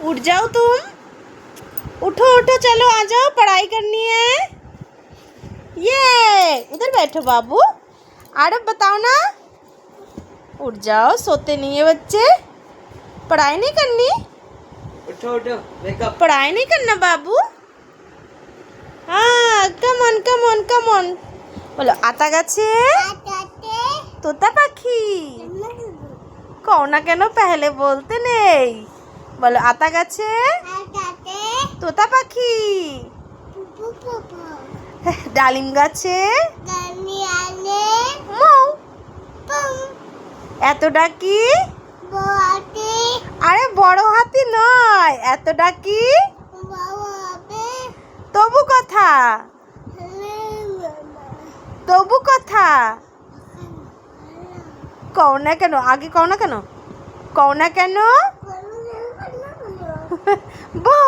उठ जाओ तुम, उठो उठो, चलो आ जाओ, पढ़ाई करनी है। ये इधर बैठो बाबू। आरव बताओ ना। उठ जाओ, सोते नहीं है बच्चे। पढ़ाई नहीं करनी। उठो उठो, वेकअप। पढ़ाई नहीं करना बाबू। हाँ, come on come on come on. बोलो आता गाছে तोता पाखी। कहो ना केन, पहले बोलते नहीं। बोलो आता गाছে तोता पाखी। ডালিম গাছে মৌ। এত ডাকি। আরে বড় হাতি নয়, এত ডাকি তবু কথা, তবু কথা। কও না কেন, আগে কও না কেন, কও না কেন। বল।